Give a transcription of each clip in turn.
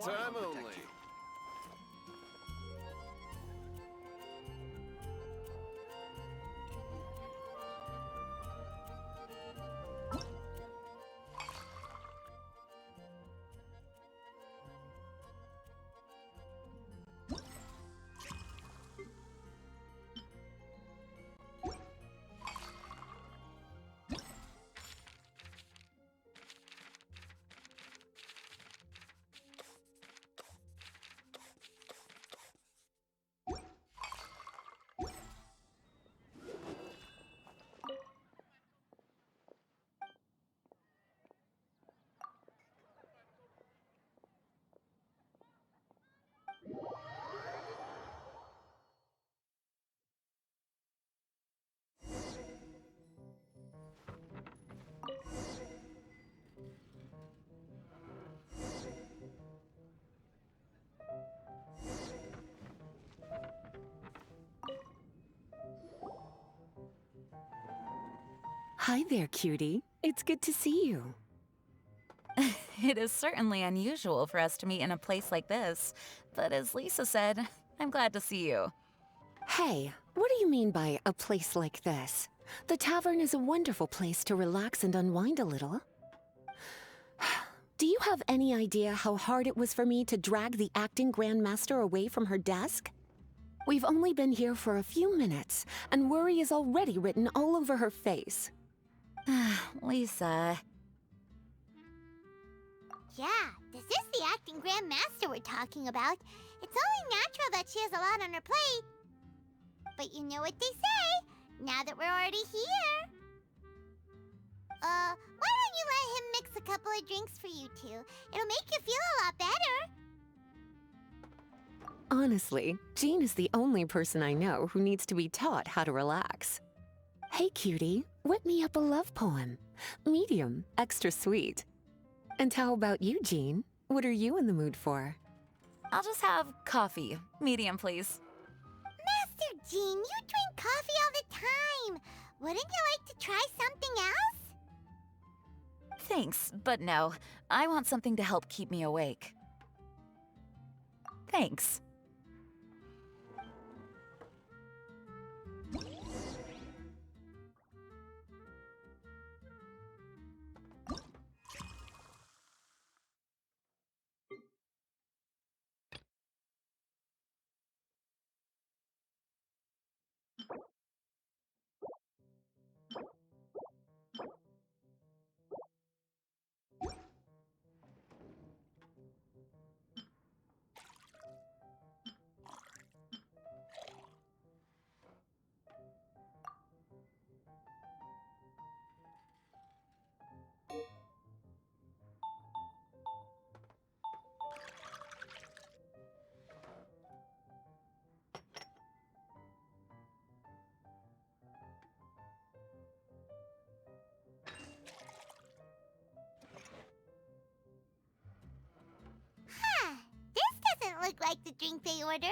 time only. Hi there, cutie. It's good to see you. It is certainly unusual for us to meet in a place like this, but as Lisa said, I'm glad to see you. Hey, what do you mean by a place like this? The tavern is a wonderful place to relax and unwind a little. Do you have any idea how hard it was for me to drag the acting grandmaster away from her desk? We've only been here for a few minutes, and worry is already written all over her face. Lisa. Yeah, this is the acting grandmaster we're talking about. It's only natural that she has a lot on her plate. But you know what they say, now that we're already here. Why don't you let him mix a couple of drinks for you two? It'll make you feel a lot better. Honestly, Jean is the only person I know who needs to be taught how to relax. Hey, cutie, whip me up a love poem. Medium, extra sweet. And how about you, Jean? What are you in the mood for? I'll just have coffee. Medium, please. Master Jean, you drink coffee all the time. Wouldn't you like to try something else? Thanks, but no. I want something to help keep me awake. Thanks. This doesn't look like the drink they ordered.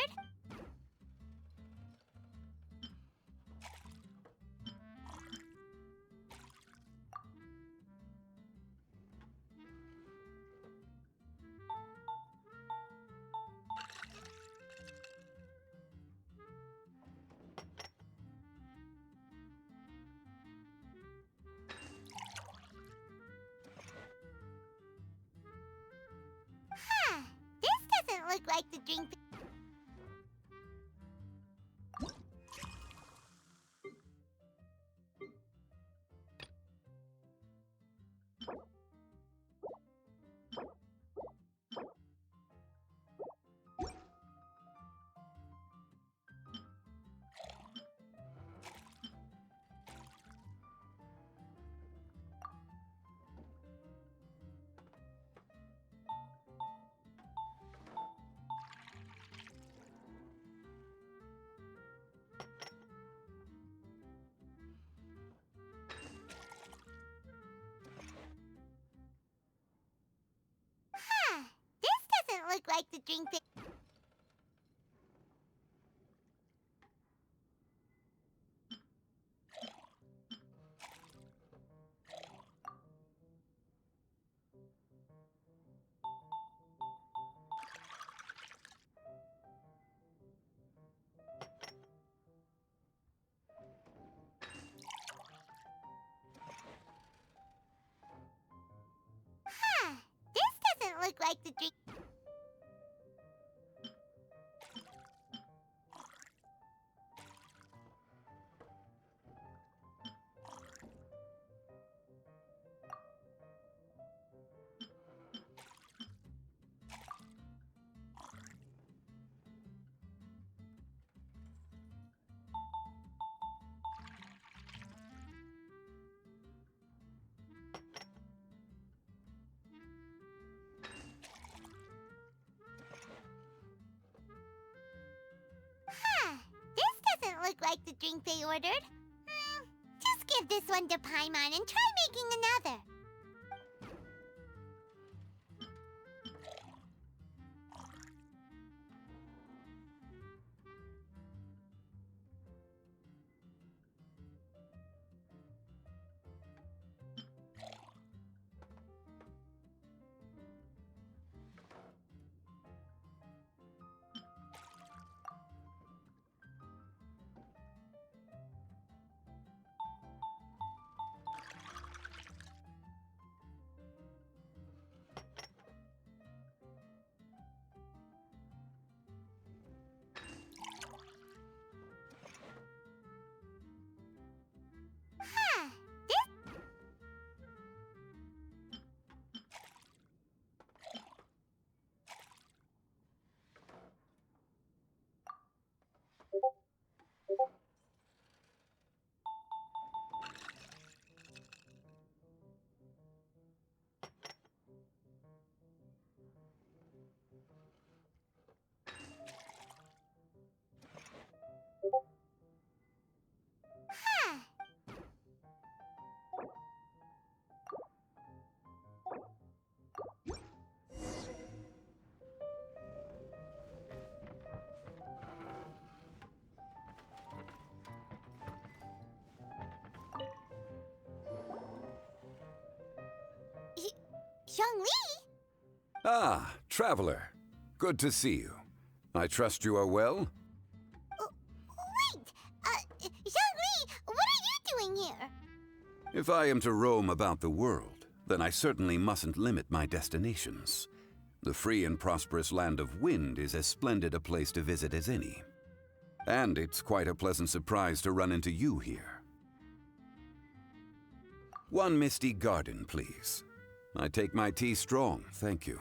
This doesn't look like the drink. This doesn't look like the drink they... like to drink. This doesn't look like the drink they ordered. Just give this one to Paimon and try making another. This. Zhongli? Ah, traveler. Good to see you. I trust you are well? Wait! Zhongli, what are you doing here? If I am to roam about the world, then I certainly mustn't limit my destinations. The free and prosperous land of Wind is as splendid a place to visit as any. And it's quite a pleasant surprise to run into you here. One misty garden, please. I take my tea strong, thank you.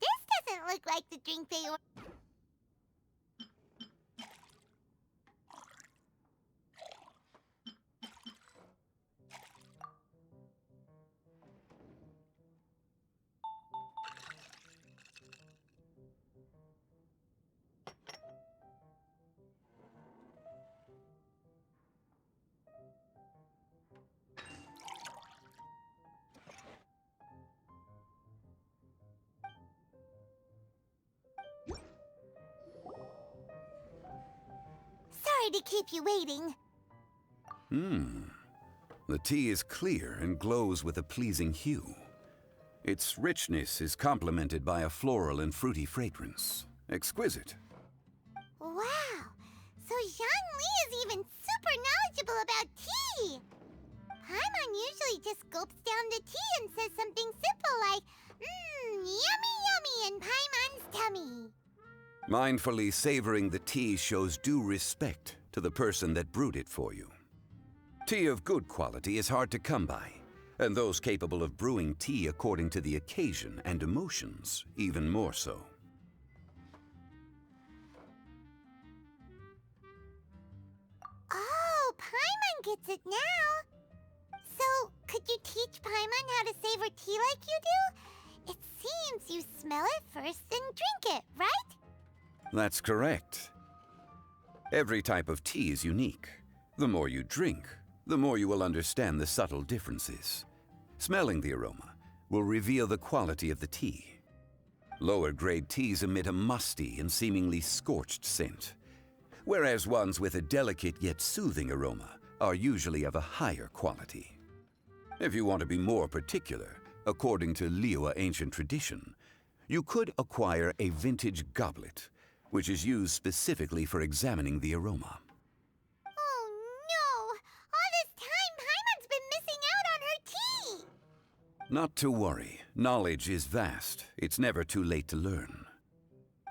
This doesn't look like the drink they ordered. Sorry to keep you waiting. The tea is clear and glows with a pleasing hue. Its richness is complemented by a floral and fruity fragrance. Exquisite. Wow! So Zhongli is even super knowledgeable about tea! Paimon usually just gulps down the tea and says something simple like, yummy yummy in Paimon's tummy. Mindfully savoring the tea shows due respect to the person that brewed it for you. Tea of good quality is hard to come by, and those capable of brewing tea according to the occasion and emotions, even more so. Oh, Paimon gets it now. So, could you teach Paimon how to savor tea like you do? It seems you smell it That's correct. Every type of tea is unique. The more you drink, the more you will understand the subtle differences. Smelling the aroma will reveal the quality of the tea. Lower-grade teas emit a musty and seemingly scorched scent, whereas ones with a delicate yet soothing aroma are usually of a higher quality. If you want to be more particular, according to Liyue ancient tradition, you could acquire a vintage goblet, which is used specifically for examining the aroma. Oh no! All this time, Paimon's been missing out on her tea! Not to worry. Knowledge is vast. It's never too late to learn.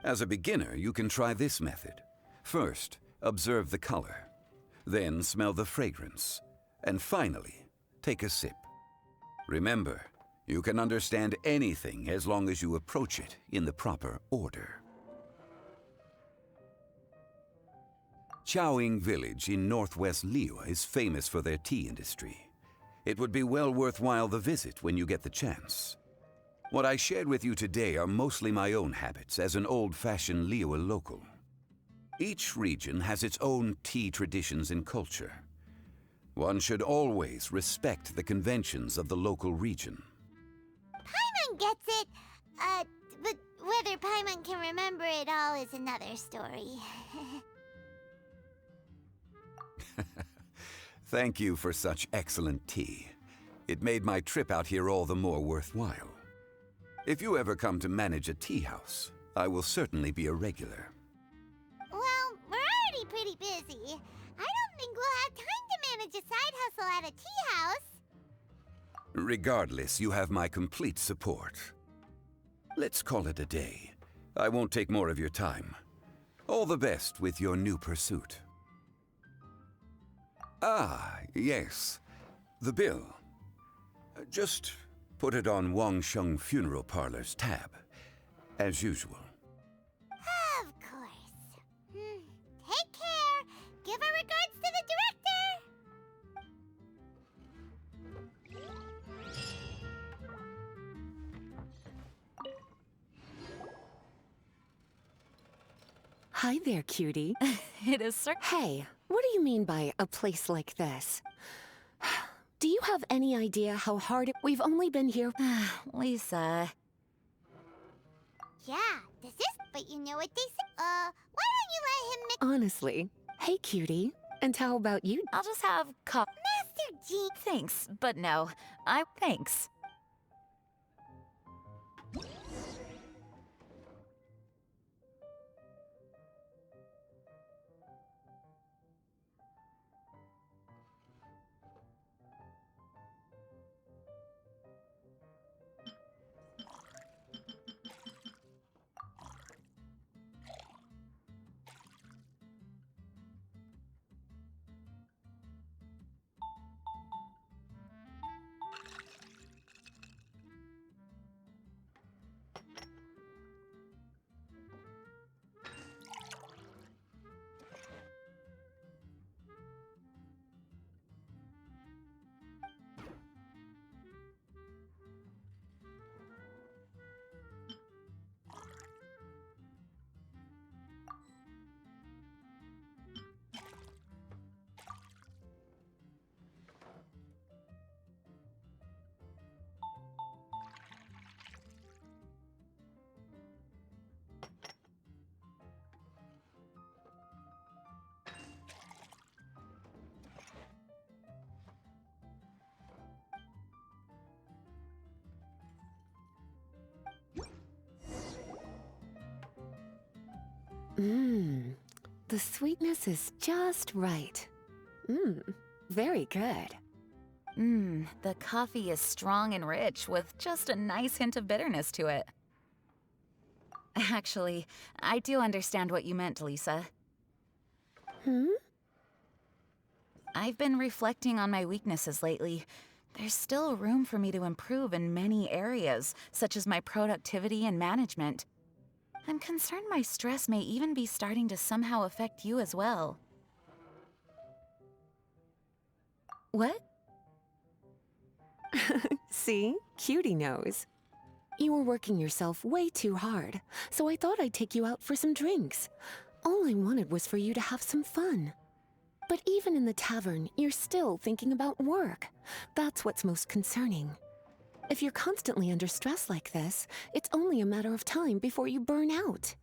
As a beginner, you can try this method. First, observe the color. Then smell the fragrance. And finally, take a sip. Remember, you can understand anything as long as you approach it in the proper order. Chaoying Village in northwest Liyue is famous for their tea industry. It would be well worthwhile the visit when you get the chance. What I shared with you today are mostly my own habits as an old-fashioned Liyue local. Each region has its own tea traditions and culture. One should always respect the conventions of the local region. Paimon gets it, but whether Paimon can remember it all is another story. Thank you for such excellent tea. It made my trip out here all the more worthwhile. If you ever come to manage a tea house, I will certainly be a regular. Well, we're already pretty busy. I don't think we'll have time to manage a side hustle at a tea house. Regardless, you have my complete support. Let's call it a day. I won't take more of your time. All the best with your new pursuit. Ah, yes. The bill. Just put it on Wangsheng Funeral Parlor's tab, as usual. Of course. Take care. Give our regards to the director. Hi there, cutie. It is Hey, what do you mean by a place like this? Do you have any idea how hard we've only been here? Lisa. Yeah, this is. But you know what they say? Why don't you let him mix? Honestly. Hey, cutie. And how about you? I'll just have Master G. Thanks, but no. Thanks. The sweetness is just right. Very good. The coffee is strong and rich with just a nice hint of bitterness to it. Actually, I do understand what you meant, Lisa. I've been reflecting on my weaknesses lately. There's still room for me to improve in many areas, such as my productivity and management. I'm concerned my stress may even be starting to somehow affect you as well. What? See? Cutie knows. you were working yourself way too hard, so I thought I'd take you out for some drinks. All I wanted was for you to have some fun. But even in the tavern, you're still thinking about work. That's what's most concerning. If you're constantly under stress like this, it's only a matter of time before you burn out.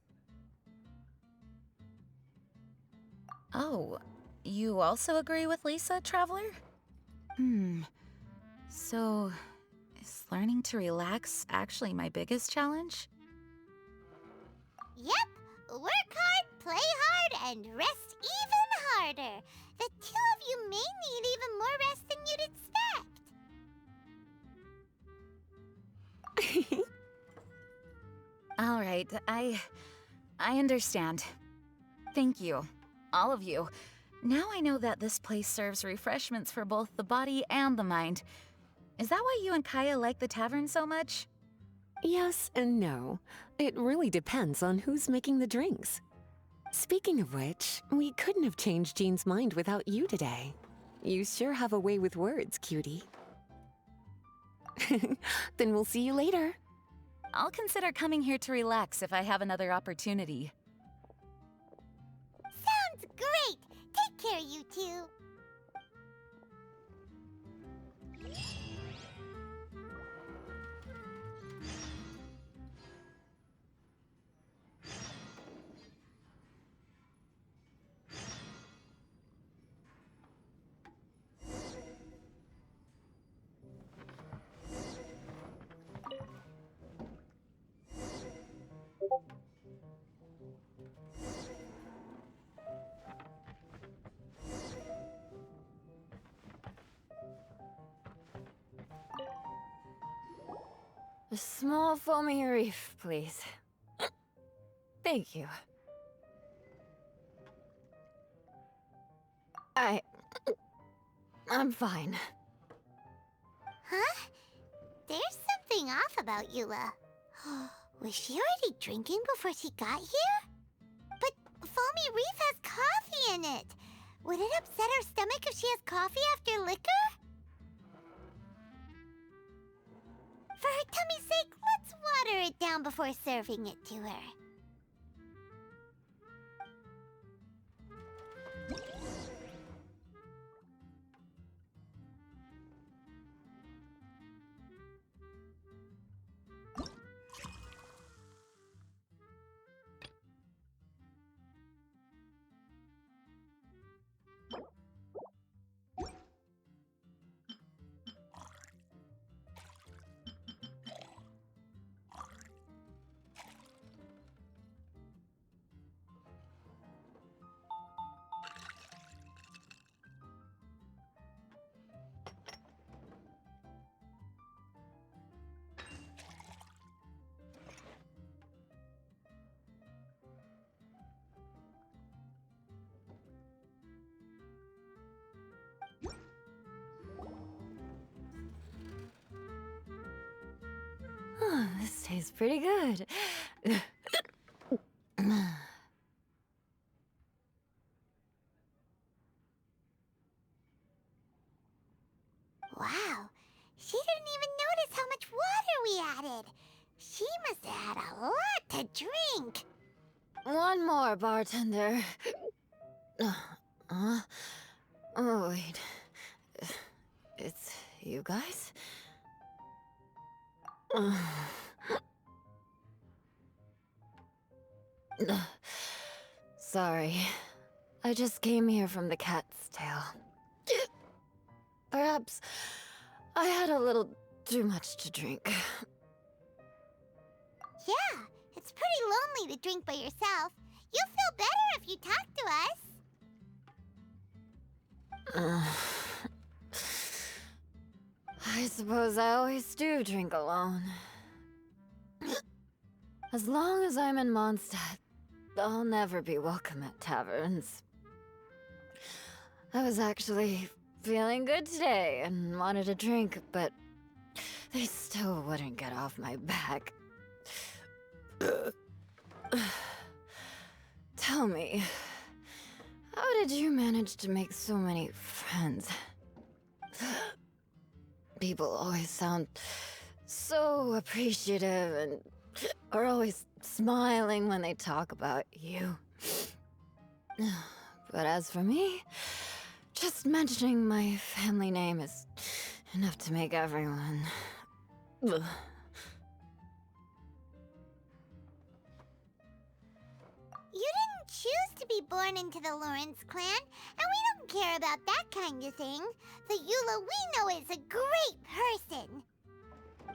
Oh, you also agree with Lisa, Traveler? So, is learning to relax actually my biggest challenge? Yep. Work hard, play hard, and rest even harder. The two of you may need even more rest than you'd expect. All right, I understand. Thank you, all of you. Now I know that this place serves refreshments for both the body and the mind. Is that why you and Kaya like the tavern so much? Yes and no. It really depends on who's making the drinks. Speaking of which, we couldn't have changed Jean's mind without you today. You sure have a way with words, cutie. Then we'll see you later. I'll consider coming here to relax if I have another opportunity. Sounds great! Take care, you two. A small foamy reef, please. Thank you. I'm fine. Huh? There's something off about Eula. Was she already drinking before she got here? But Foamy Reef has coffee in it. Would it upset her stomach if she has coffee after liquor? For her tummy's sake, let's water it down before serving it to her. This tastes pretty good. Wow, she didn't even notice how much water we added. She must have had a lot to drink. One more, bartender. Oh, wait. It's you guys? Sorry. I just came here from the Cat's Tail. Perhaps I had a little too much to drink. Yeah, it's pretty lonely to drink by yourself. You'll feel better if you talk to us. I suppose I always do drink alone. As long as I'm in Mondstadt, I'll never be welcome at taverns. I was actually feeling good today and wanted a drink, but they still wouldn't get off my back. Tell me, how did you manage to make so many friends? People always sound so appreciative and are always smiling when they talk about you. But as for me, just mentioning my family name is enough to make everyone... Ugh. You didn't choose to be born into the Lawrence clan, and we don't care about that kind of thing. The Eula we know is a great person.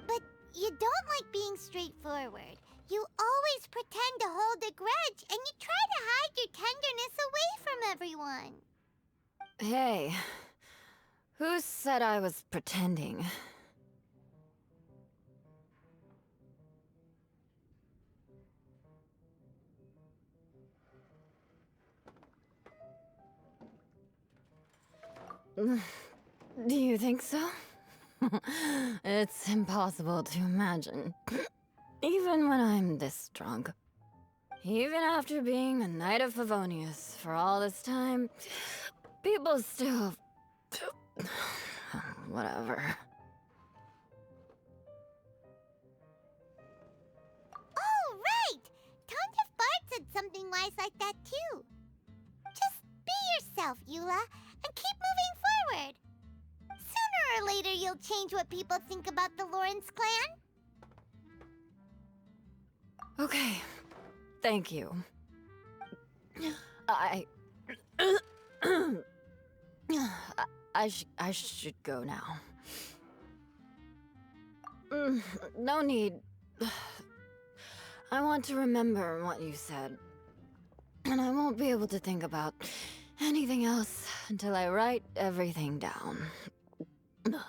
But you don't like being straightforward. You always pretend to hold a grudge, and you try to hide your tenderness away from everyone. Hey, who said I was pretending? Do you think so? It's impossible to imagine. Even when I'm this drunk. Even after being a Knight of Favonius for all this time, people still... Whatever. Oh, right! Tons of Bart said something wise like that, too. Just be yourself, Eula, and keep moving forward. Sooner or later, you'll change what people think about the Lawrence clan. Okay, thank you. I should go now. No need. I want to remember what you said. And I won't be able to think about anything else until I write everything down. Eula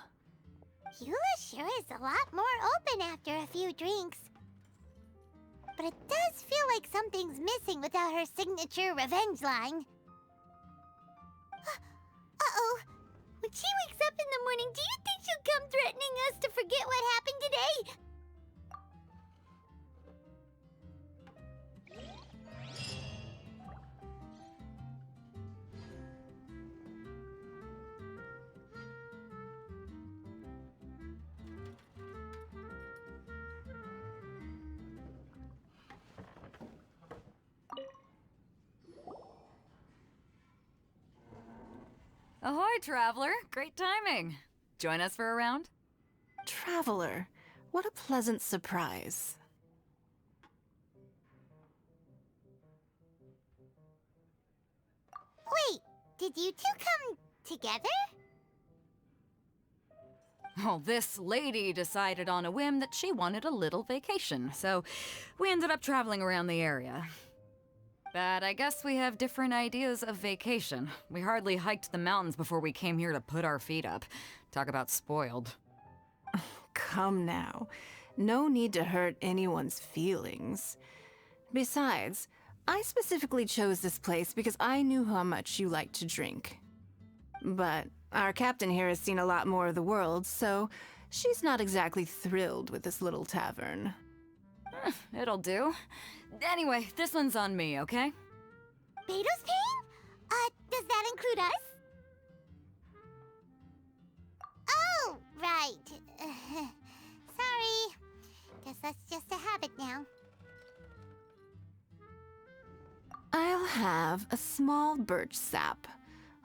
sure is a lot more open after a few drinks. But it does feel like something's missing without her signature revenge line. Uh-oh. When she wakes up in the morning, do you think she'll come threatening us to forget what happened today? Ahoy, Traveler! Great timing! Join us for a round? Traveler, what a pleasant surprise. Wait, did you two come together? Well, this lady decided on a whim that she wanted a little vacation, so we ended up traveling around the area. But I guess we have different ideas of vacation. We hardly hiked the mountains before we came here to put our feet up. Talk about spoiled. Come now. No need to hurt anyone's feelings. Besides, I specifically chose this place because I knew how much you like to drink. But our captain here has seen a lot more of the world, so she's not exactly thrilled with this little tavern. It'll do. Anyway, this one's on me, okay? Beto's paying? Does that include us? Oh, right. Sorry. Guess that's just a habit now. I'll have a small birch sap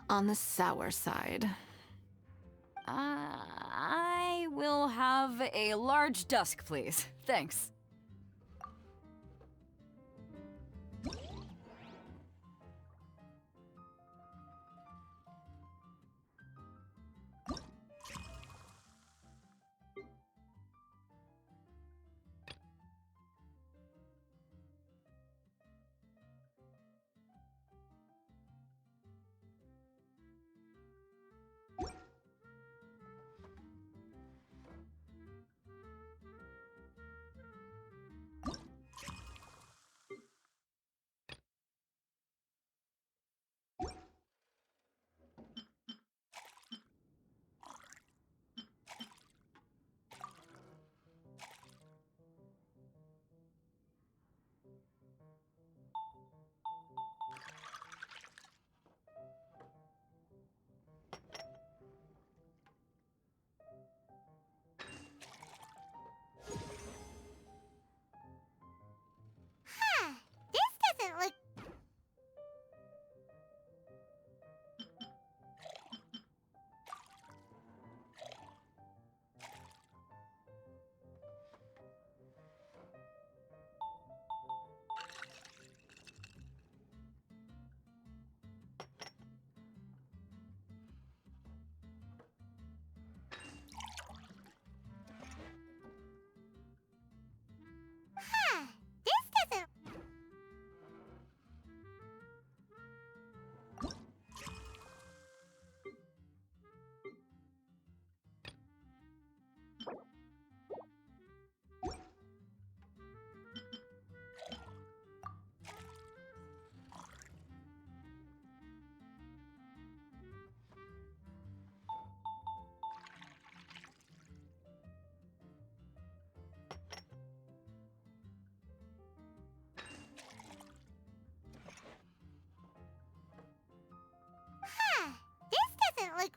on the sour side. I will have a large dusk, please. Thanks.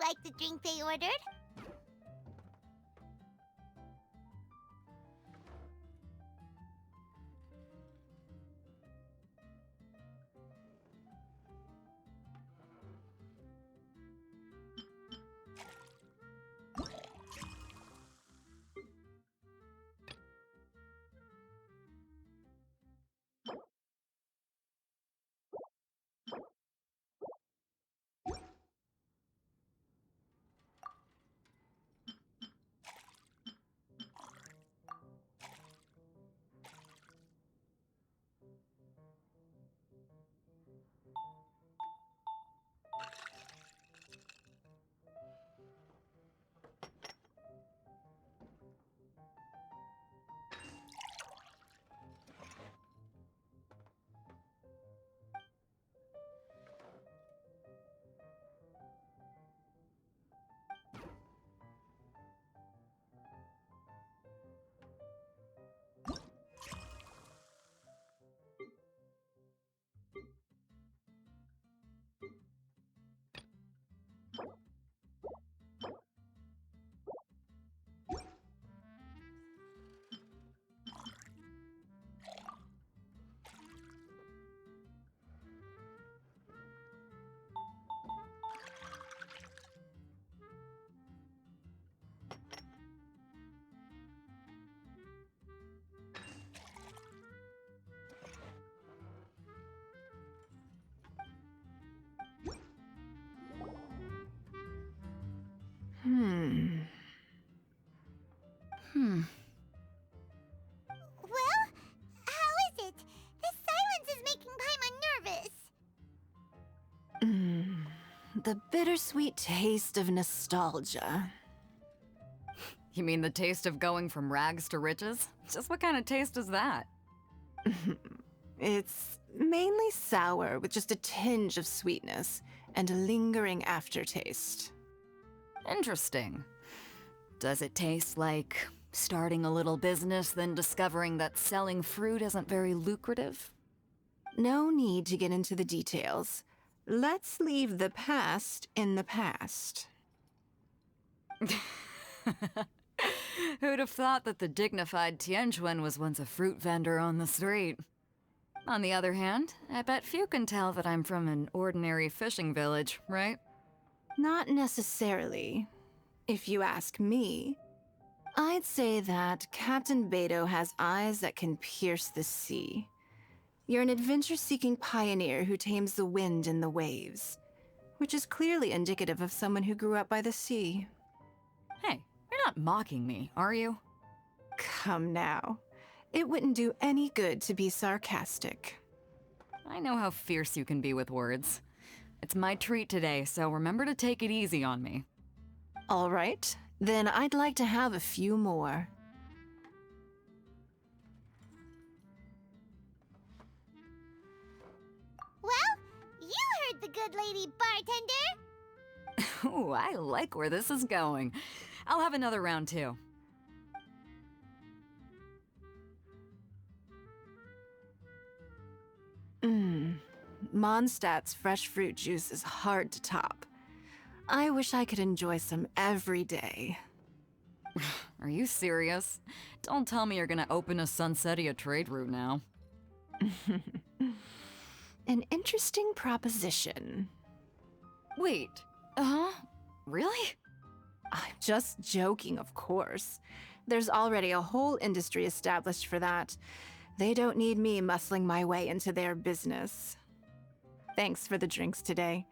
like the drink they ordered. Well, how is it? This silence is making Paimon nervous. The bittersweet taste of nostalgia. You mean the taste of going from rags to riches? Just what kind of taste is that? It's mainly sour with just a tinge of sweetness and a lingering aftertaste. Interesting. Does it taste like starting a little business, then discovering that selling fruit isn't very lucrative? No need to get into the details. Let's leave the past in the past. Who'd have thought that the dignified Tianquan was once a fruit vendor on the street? On the other hand, I bet few can tell that I'm from an ordinary fishing village, right? Not necessarily. If you ask me, I'd say that Captain Beto has eyes that can pierce the sea. You're an adventure-seeking pioneer who tames the wind and the waves, which is clearly indicative of someone who grew up by the sea. Hey, you're not mocking me, are you? Come now. It wouldn't do any good to be sarcastic. I know how fierce you can be with words. It's my treat today, so remember to take it easy on me. All right, then I'd like to have a few more. Well, you heard the good lady bartender. Ooh, I like where this is going. I'll have another round too. Mondstadt's fresh fruit juice is hard to top. I wish I could enjoy some every day. Are you serious? Don't tell me you're gonna open a Sunsetia trade route now. An interesting proposition. Wait, really? I'm just joking, of course. There's already a whole industry established for that. They don't need me muscling my way into their business. Thanks for the drinks today.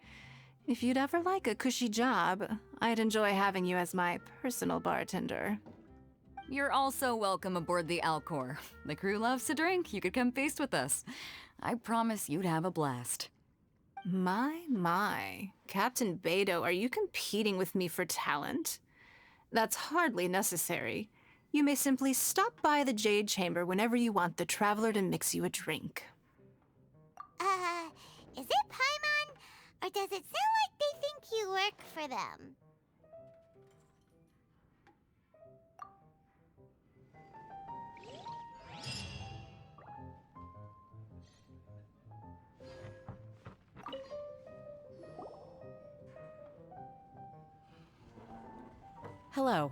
If you'd ever like a cushy job, I'd enjoy having you as my personal bartender. You're also welcome aboard the Alcor. The crew loves to drink. You could come feast with us. I promise you'd have a blast. My. Captain Beto, are you competing with me for talent? That's hardly necessary. You may simply stop by the Jade Chamber whenever you want the Traveler to mix you a drink. Is it Paimon? Or does it sound like they think you work for them? Hello.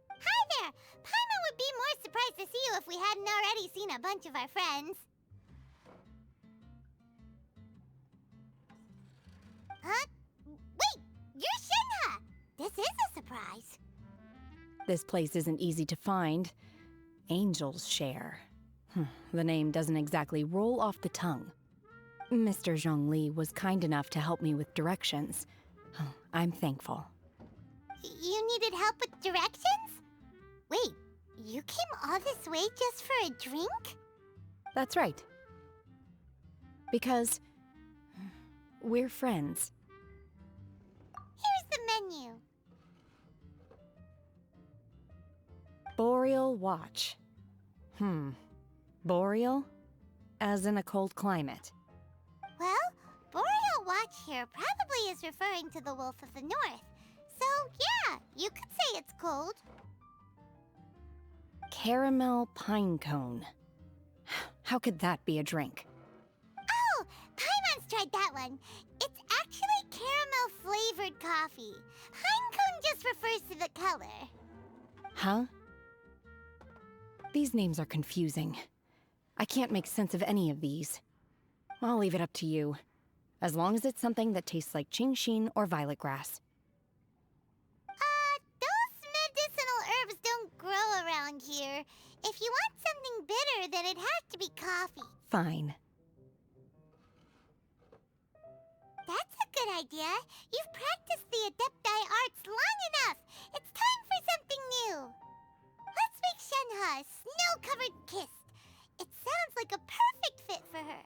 Hi there! Paimon would be more surprised to see you if we hadn't already seen a bunch of our friends. Huh? Wait! You're Shinha! This is a surprise. This place isn't easy to find. Angel's Share. The name doesn't exactly roll off the tongue. Mr. Zhongli was kind enough to help me with directions. I'm thankful. You needed help with directions? Wait, you came all this way just for a drink? That's right. Because we're friends. Here's the menu. Boreal Watch. Boreal? As in a cold climate. Well, Boreal Watch here probably is referring to the Wolf of the North. So, yeah, you could say it's cold. Caramel Pine Cone. How could that be a drink? Oh, Paimon's tried that one. It's actually caramel-flavored coffee. Pine cone just refers to the color. Huh? These names are confusing. I can't make sense of any of these. I'll leave it up to you. As long as it's something that tastes like Qingxin or violet grass. Those medicinal herbs don't grow around here. If you want something bitter, then it has to be coffee. Fine. That's a good idea. You've practiced the Adepti arts long enough. It's time for something new. Let's make Shenhe a snow-covered kiss. It sounds like a perfect fit for her.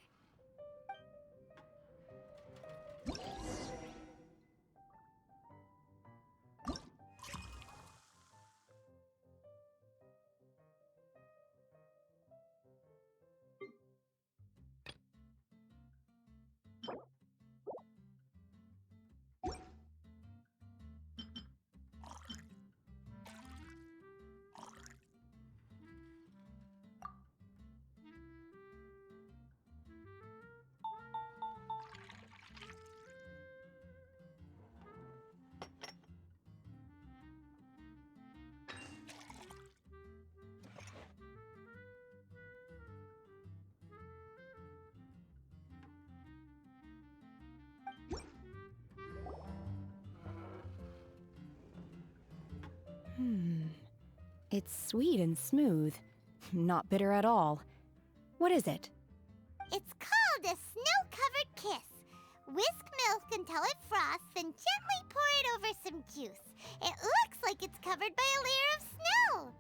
It's sweet and smooth. Not bitter at all. What is it? It's called a snow-covered kiss. Whisk milk until it froths, then gently pour it over some juice. It looks like it's covered by a layer of snow.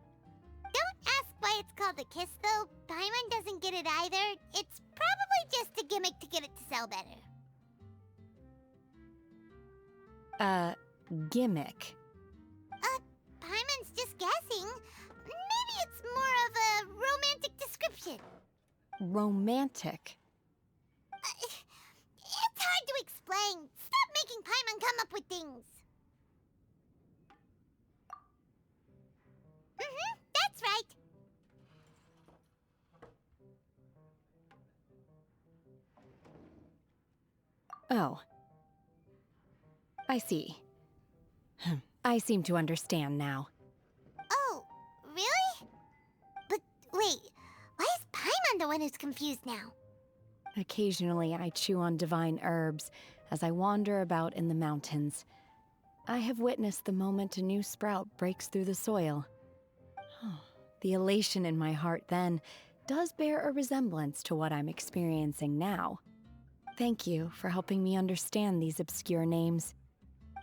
Don't ask why it's called a kiss, though. Paimon doesn't get it either. It's probably just a gimmick to get it to sell better. Gimmick. Paimon's just guessing. Maybe it's more of a romantic description. Romantic. It's hard to explain. Stop making Paimon come up with things. That's right. Oh. I see. I seem to understand now. Oh, really? But wait, why is Paimon the one who's confused now? Occasionally, I chew on divine herbs as I wander about in the mountains. I have witnessed the moment a new sprout breaks through the soil. The elation in my heart then does bear a resemblance to what I'm experiencing now. Thank you for helping me understand these obscure names.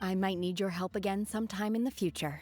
I might need your help again sometime in the future.